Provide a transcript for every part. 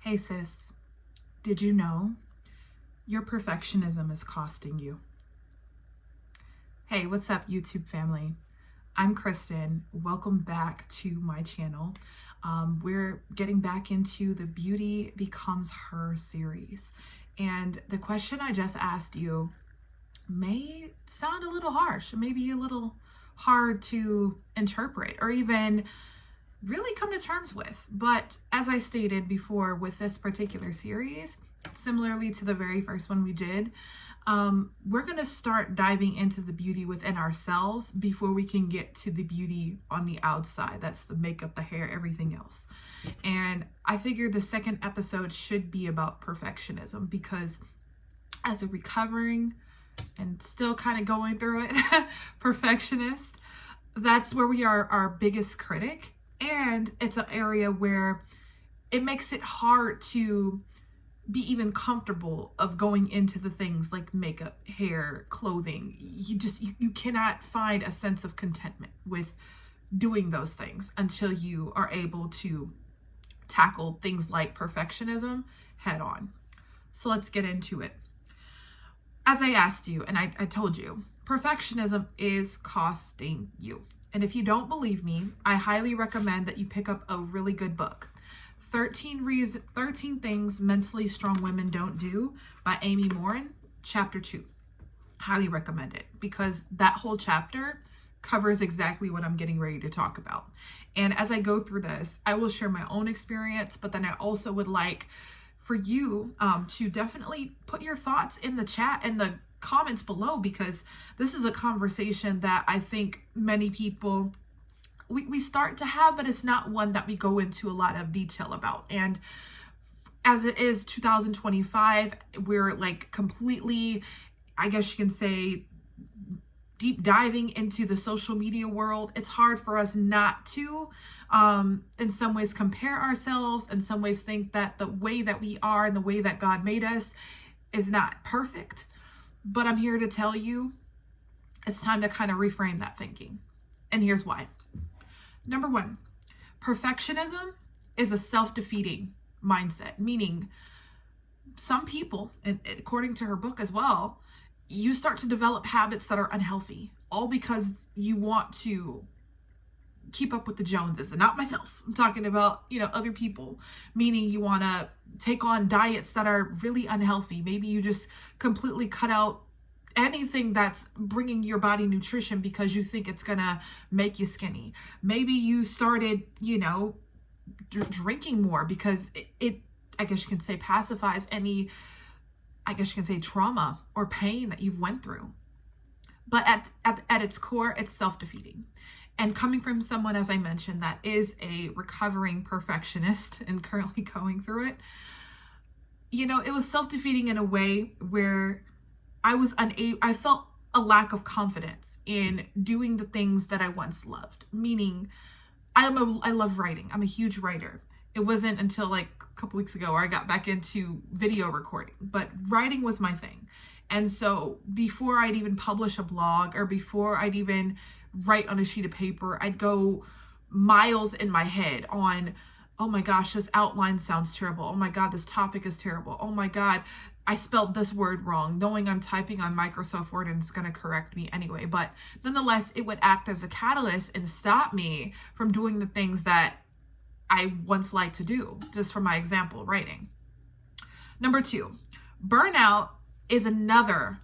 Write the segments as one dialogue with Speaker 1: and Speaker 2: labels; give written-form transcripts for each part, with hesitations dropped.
Speaker 1: Hey sis, did you know your perfectionism is costing you? Hey, what's up YouTube family? I'm Kristen. Welcome back to my channel. We're getting back into the Beauty Becomes Her series. And the question I just asked you may sound a little harsh, maybe a little hard to interpret or even really come to terms with. But as I stated before with this particular series, similarly to the very first one we did, we're going to start diving into the beauty within ourselves before we can get to the beauty on the outside. That's the makeup, the hair, everything else. And I figured the second episode should be about perfectionism because as a recovering and still kind of going through it perfectionist, that's where we are our biggest critic. And it's an area where it makes it hard to be even comfortable of going into the things like makeup, hair, clothing. You cannot find a sense of contentment with doing those things until you are able to tackle things like perfectionism head on. So let's get into it. As I asked you, and I told you, perfectionism is costing you. And if you don't believe me, I highly recommend that you pick up a really good book. 13 Things Mentally Strong Women Don't Do by Amy Morin, chapter 2. Highly recommend it because that whole chapter covers exactly what I'm getting ready to talk about. And as I go through this, I will share my own experience, but then I also would like for you to definitely put your thoughts in the chat and the comments below, because this is a conversation that I think many people we start to have, but it's not one that we go into a lot of detail about. And as it is 2025, we're like completely, I guess you can say, deep diving into the social media world. It's hard for us not to in some ways compare ourselves, in some ways think that the way that we are and the way that God made us is not perfect. But I'm here to tell you it's time to kind of reframe that thinking. And here's why. Number one, perfectionism is a self-defeating mindset, meaning some people, and according to her book as well, you start to develop habits that are unhealthy, all because you want to keep up with the Joneses. And not myself, I'm talking about, other people, meaning you want to take on diets that are really unhealthy. Maybe you just completely cut out anything that's bringing your body nutrition because you think it's gonna make you skinny. Maybe you started, drinking more because it I guess you can say pacifies any, I guess you can say, trauma or pain that you've went through. But at its core, it's self-defeating. And coming from someone, as I mentioned, that is a recovering perfectionist and currently going through it, it was self-defeating in a way where I felt a lack of confidence in doing the things that I once loved. Meaning, I love writing. I'm a huge writer. It wasn't until like a couple weeks ago where I got back into video recording, but writing was my thing. And so before I'd even publish a blog or before I'd even write on a sheet of paper, I'd go miles in my head on, oh my gosh, this outline sounds terrible. Oh my God, this topic is terrible. Oh my God, I spelled this word wrong, knowing I'm typing on Microsoft Word and it's going to correct me anyway. But nonetheless, it would act as a catalyst and stop me from doing the things that I once liked to do, just for my example, writing. Number two, burnout is another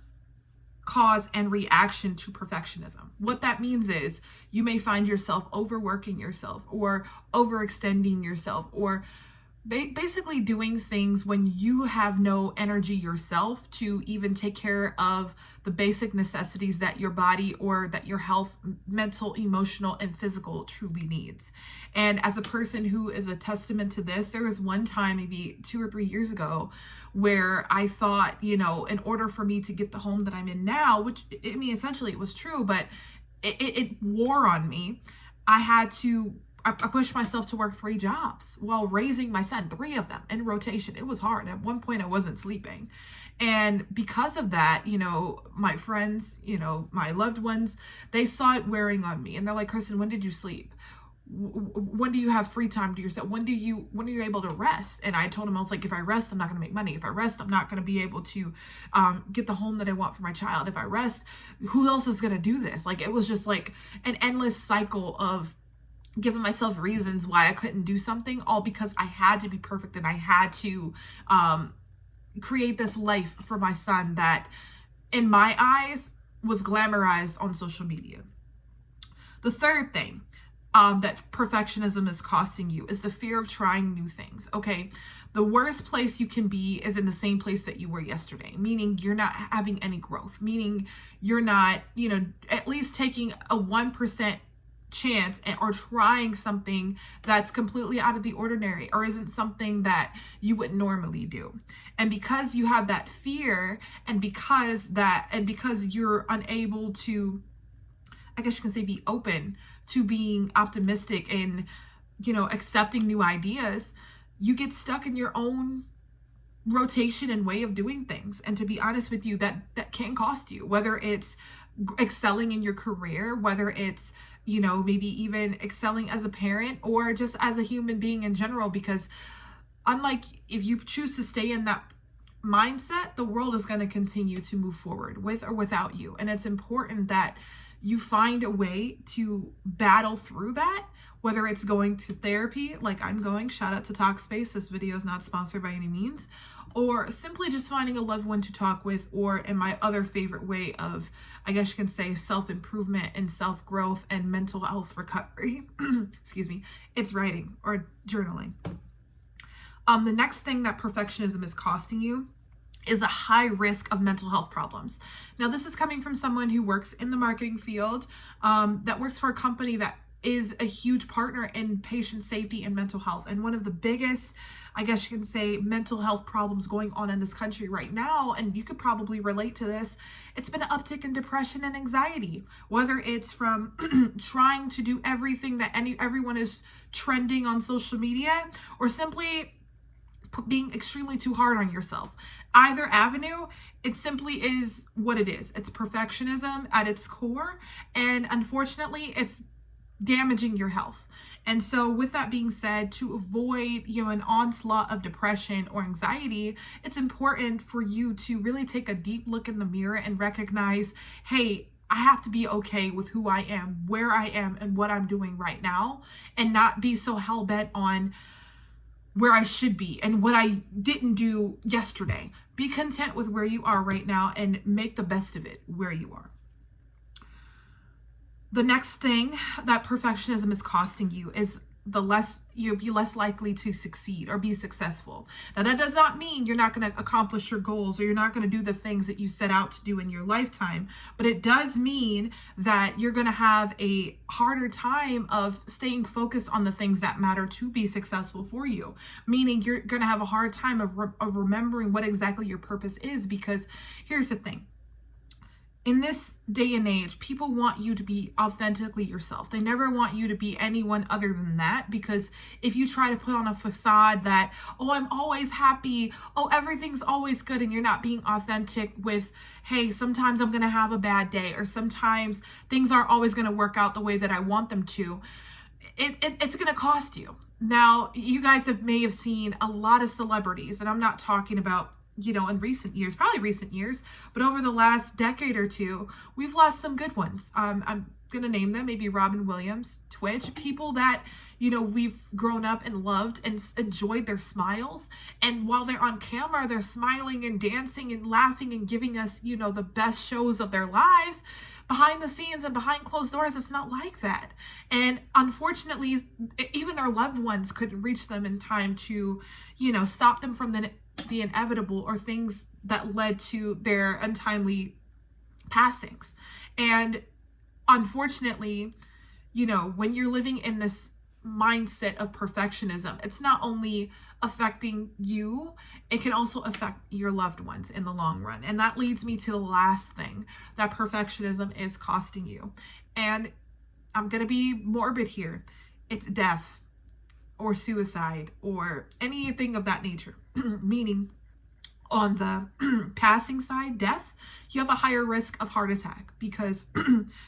Speaker 1: cause and reaction to perfectionism. What that means is you may find yourself overworking yourself or overextending yourself or basically doing things when you have no energy yourself to even take care of the basic necessities that your body or that your health, mental, emotional, and physical truly needs. And as a person who is a testament to this, there was one time maybe 2 or 3 years ago where I thought, in order for me to get the home that I'm in now, which essentially it was true, but it wore on me. I pushed myself to work 3 jobs while raising my son, 3 of them in rotation. It was hard. At one point I wasn't sleeping. And because of that, my friends, my loved ones, they saw it wearing on me. And they're like, Kristen, when did you sleep? when do you have free time to yourself? When are you able to rest? And I told him, I was like, if I rest, I'm not going to make money. If I rest, I'm not going to be able to get the home that I want for my child. If I rest, who else is going to do this? Like, it was just like an endless cycle of giving myself reasons why I couldn't do something, all because I had to be perfect and I had to create this life for my son that in my eyes was glamorized on social media. The third thing that perfectionism is costing you is the fear of trying new things. Okay, the worst place you can be is in the same place that you were yesterday, meaning you're not having any growth, meaning you're not, at least taking a 1% chance or trying something that's completely out of the ordinary or isn't something that you would normally do. And because you have that fear, and because you're unable to, I guess you can say, be open to being optimistic and, accepting new ideas, you get stuck in your own rotation and way of doing things. And to be honest with you, that can cost you, whether it's excelling in your career, whether it's, maybe even excelling as a parent or just as a human being in general, because unlike if you choose to stay in that mindset, the world is going to continue to move forward with or without you. And it's important that you find a way to battle through that, whether it's going to therapy, like I'm going, shout out to Talkspace, this video is not sponsored by any means, or simply just finding a loved one to talk with, or in my other favorite way of, I guess you can say, self-improvement and self-growth and mental health recovery, excuse me, it's writing or journaling. The next thing that perfectionism is costing you is a high risk of mental health problems. Now, this is coming from someone who works in the marketing field, that works for a company that is a huge partner in patient safety and mental health. And one of the biggest, I guess you can say, mental health problems going on in this country right now, and you could probably relate to this, it's been an uptick in depression and anxiety, whether it's from trying to do everything that everyone is trending on social media, or simply being extremely too hard on yourself. Either avenue, it simply is what it is. It's perfectionism at its core, and unfortunately, it's damaging your health. And so with that being said, to avoid, an onslaught of depression or anxiety, it's important for you to really take a deep look in the mirror and recognize, hey, I have to be okay with who I am, where I am, and what I'm doing right now, and not be so hell-bent on where I should be and what I didn't do yesterday. Be content with where you are right now and make the best of it where you are. The next thing that perfectionism is costing you is you'll be less likely to succeed or be successful. Now, that does not mean you're not going to accomplish your goals or you're not going to do the things that you set out to do in your lifetime, but it does mean that you're going to have a harder time of staying focused on the things that matter to be successful for you, meaning you're going to have a hard time of remembering what exactly your purpose is, because here's the thing. In this day and age, people want you to be authentically yourself. They never want you to be anyone other than that, because if you try to put on a facade that, oh, I'm always happy, oh, everything's always good, and you're not being authentic with, hey, sometimes I'm going to have a bad day, or sometimes things aren't always going to work out the way that I want them to, it's going to cost you. Now, you guys may have seen a lot of celebrities, and I'm not talking about in recent years, probably recent years, but over the last decade or two, we've lost some good ones. I'm going to name them, maybe Robin Williams, Twitch, people that, we've grown up and loved and enjoyed their smiles. And while they're on camera, they're smiling and dancing and laughing and giving us, the best shows of their lives. Behind the scenes and behind closed doors, it's not like that. And unfortunately, even their loved ones couldn't reach them in time to, stop them from the inevitable or things that led to their untimely passings. And unfortunately, when you're living in this mindset of perfectionism, it's not only affecting you, it can also affect your loved ones in the long run. And that leads me to the last thing that perfectionism is costing you. And I'm going to be morbid here. It's death or suicide or anything of that nature. Meaning On the passing side, death, you have a higher risk of heart attack because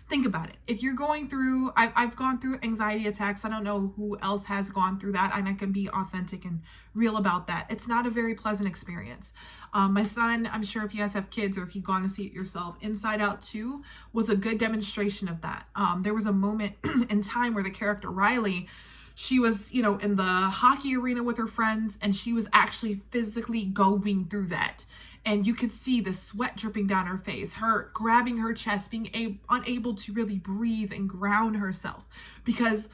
Speaker 1: think about it. If you're going through, I've gone through anxiety attacks. I don't know who else has gone through that, and I can be authentic and real about that. It's not a very pleasant experience. My son, I'm sure if you guys have kids or if you've gone to see it yourself, Inside Out 2 was a good demonstration of that. There was a moment in time where the character Riley, she was, in the hockey arena with her friends, and she was actually physically going through that. And you could see the sweat dripping down her face, her grabbing her chest, being unable to really breathe and ground herself. Because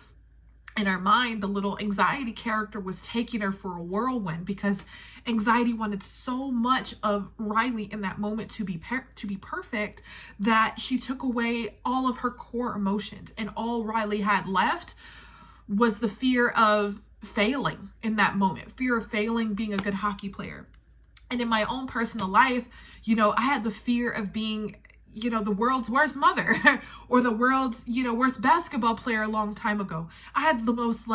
Speaker 1: in her mind, the little anxiety character was taking her for a whirlwind, because anxiety wanted so much of Riley in that moment to be perfect, that she took away all of her core emotions. And all Riley had left was the fear of failing in that moment, fear of failing being a good hockey player. And in my own personal life, I had the fear of being, the world's worst mother or the world's, worst basketball player a long time ago. I had the most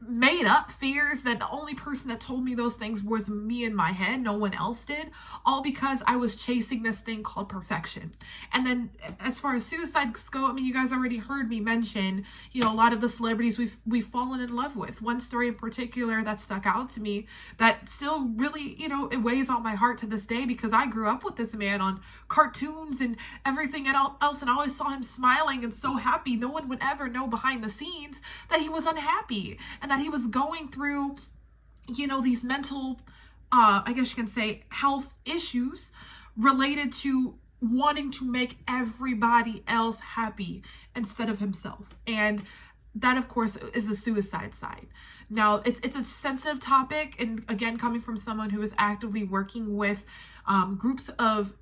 Speaker 1: made up fears that the only person that told me those things was me in my head. No one else did, all because I was chasing this thing called perfection. And then as far as suicides go, I mean, you guys already heard me mention, a lot of the celebrities we've fallen in love with. One story in particular that stuck out to me that still really, it weighs on my heart to this day, because I grew up with this man on cartoons and everything else, and I always saw him smiling and so happy. No one would ever know behind the scenes that he was unhappy and that he was going through, these mental, I guess you can say, health issues related to wanting to make everybody else happy instead of himself. And that, of course, is the suicide side. Now, it's a sensitive topic, and again, coming from someone who is actively working with groups of,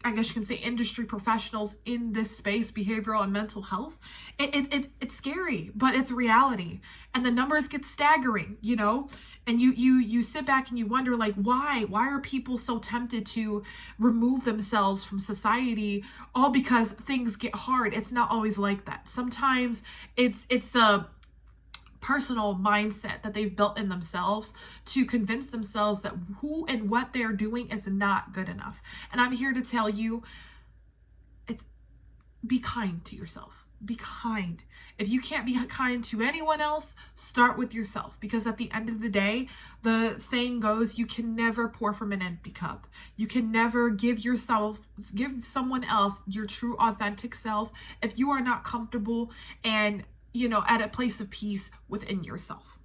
Speaker 1: I guess you can say, industry professionals in this space, behavioral and mental health, it's scary, but it's reality. And the numbers get staggering, and you sit back and you wonder, why are people so tempted to remove themselves from society, all because things get hard? It's not always like that. Sometimes it's a personal mindset that they've built in themselves to convince themselves that who and what they're doing is not good enough. And I'm here to tell you, be kind to yourself. Be kind. If you can't be kind to anyone else, start with yourself, because at the end of the day, the saying goes, you can never pour from an empty cup. You can never give someone else your true authentic self if you are not comfortable and at a place of peace within yourself.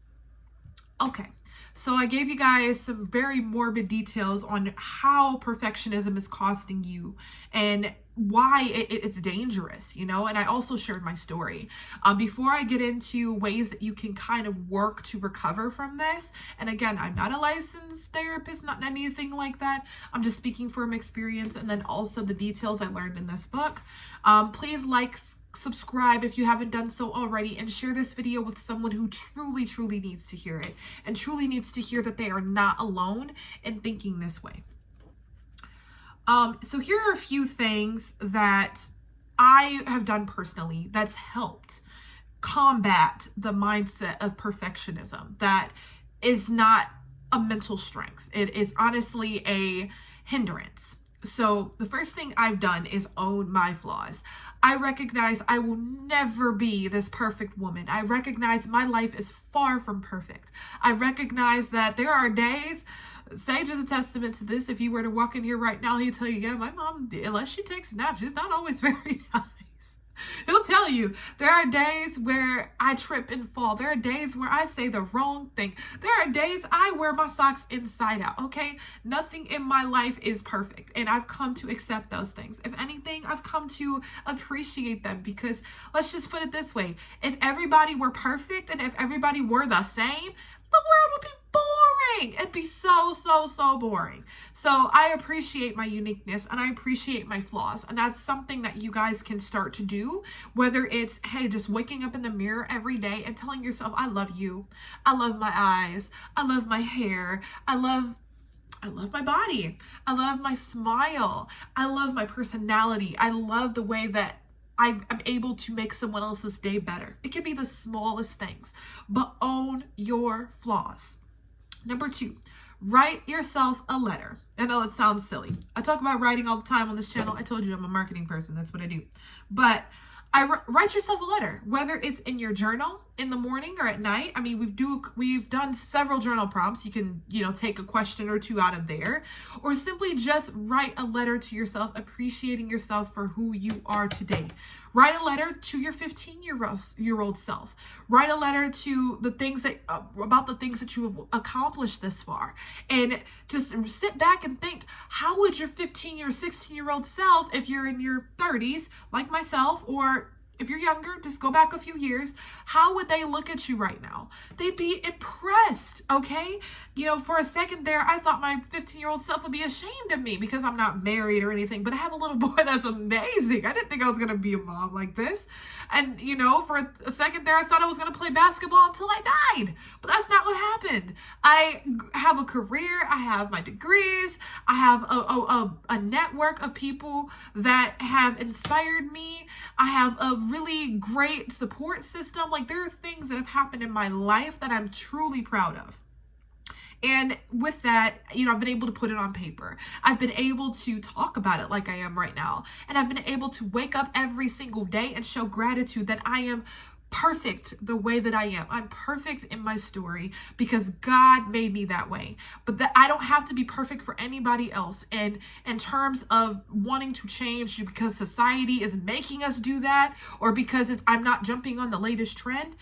Speaker 1: Okay, so I gave you guys some very morbid details on how perfectionism is costing you and why it's dangerous, and I also shared my story. Before I get into ways that you can kind of work to recover from this, and again, I'm not a licensed therapist, not anything like that. I'm just speaking from experience, and then also the details I learned in this book. Please subscribe if you haven't done so already, and share this video with someone who truly needs to hear it, and truly needs to hear that they are not alone in thinking this way. So here are a few things that I have done personally that's helped combat the mindset of perfectionism. That is not a mental strength. It is honestly a hindrance. So the first thing I've done is own my flaws. I recognize I will never be this perfect woman. I recognize my life is far from perfect. I recognize that there are days, Sage is a testament to this. If you were to walk in here right now, he'd tell you, yeah, my mom, unless she takes a nap, she's not always very nice. He'll tell you, there are days where I trip and fall. There are days where I say the wrong thing. There are days I wear my socks inside out, okay? Nothing in my life is perfect, and I've come to accept those things. If anything, I've come to appreciate them, because let's just put it this way. If everybody were perfect and if everybody were the same, the world would be boring. It'd be so boring. So I appreciate my uniqueness and I appreciate my flaws. And that's something that you guys can start to do. Whether it's, hey, just waking up in the mirror every day and telling yourself, I love you. I love my eyes. I love my hair. I love my body. I love my smile. I love my personality. I love the way that I'm able to make someone else's day better. It can be the smallest things, but own your flaws. Number 2, Write yourself a letter. I know it sounds silly. I talk about writing all the time on this channel. I told you I'm a marketing person. That's what I do. But write yourself a letter, whether it's in your journal in the morning or at night. I mean, we've done several journal prompts. You can, take a question or two out of there, or simply just write a letter to yourself, appreciating yourself for who you are today. Write a letter to your 15-year-old self. Write a letter to the things about the things that you have accomplished this far, and just sit back and think, how would your 15 or 16-year-old self, if you're in your 30s, like myself, or if you're younger, just go back a few years, how would they look at you right now? They'd be impressed, okay? For a second there, I thought my 15-year-old self would be ashamed of me because I'm not married or anything, but I have a little boy that's amazing. I didn't think I was going to be a mom like this. And, for a second there, I thought I was going to play basketball until I died. But that's not what happened. I have a career. I have my degrees. I have a network of people that have inspired me. I have a really great support system. Like, there are things that have happened in my life that I'm truly proud of. And with that, I've been able to put it on paper. I've been able to talk about it like I am right now. And I've been able to wake up every single day and show gratitude that I am perfect the way that I am. I'm perfect in my story because God made me that way. But that I don't have to be perfect for anybody else. And in terms of wanting to change because society is making us do that, or because I'm not jumping on the latest trend,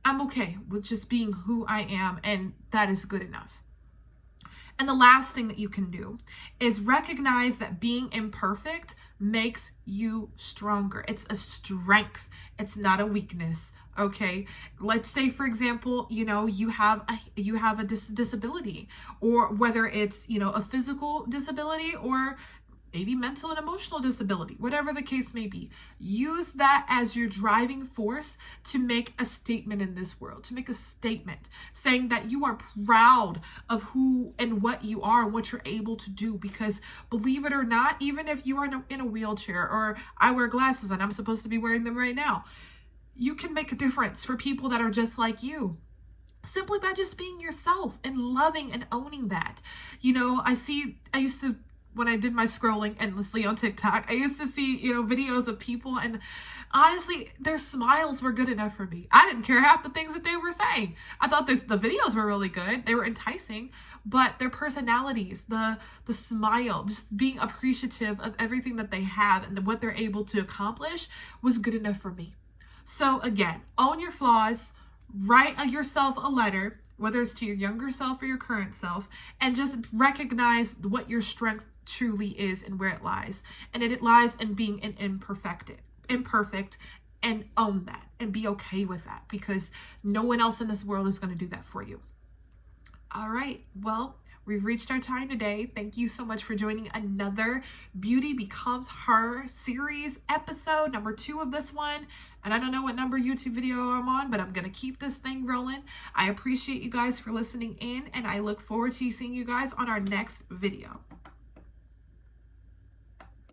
Speaker 1: I'm okay with just being who I am, and that is good enough. And the last thing that you can do is recognize that being imperfect makes you stronger. It's a strength. It's not a weakness. Okay. Let's say, for example, you have a disability, or whether it's, a physical disability, or maybe mental and emotional disability, whatever the case may be. Use that as your driving force to make a statement in this world, to make a statement saying that you are proud of who and what you are and what you're able to do. Because believe it or not, even if you are in a wheelchair, or I wear glasses and I'm supposed to be wearing them right now, you can make a difference for people that are just like you, simply by just being yourself and loving and owning that. When I did my scrolling endlessly on TikTok, I used to see, videos of people, and honestly, their smiles were good enough for me. I didn't care half the things that they were saying. I thought the videos were really good. They were enticing, but their personalities, the smile, just being appreciative of everything that they have and what they're able to accomplish was good enough for me. So again, own your flaws, write yourself a letter, whether it's to your younger self or your current self, and just recognize what your strength truly is and where it lies. And it lies in being an imperfect, and own that and be okay with that, because no one else in this world is going to do that for you. All right. Well, we've reached our time today. Thank you so much for joining another Beauty Becomes Her series episode, number 2 of this one. And I don't know what number YouTube video I'm on, but I'm going to keep this thing rolling. I appreciate you guys for listening in, and I look forward to seeing you guys on our next video.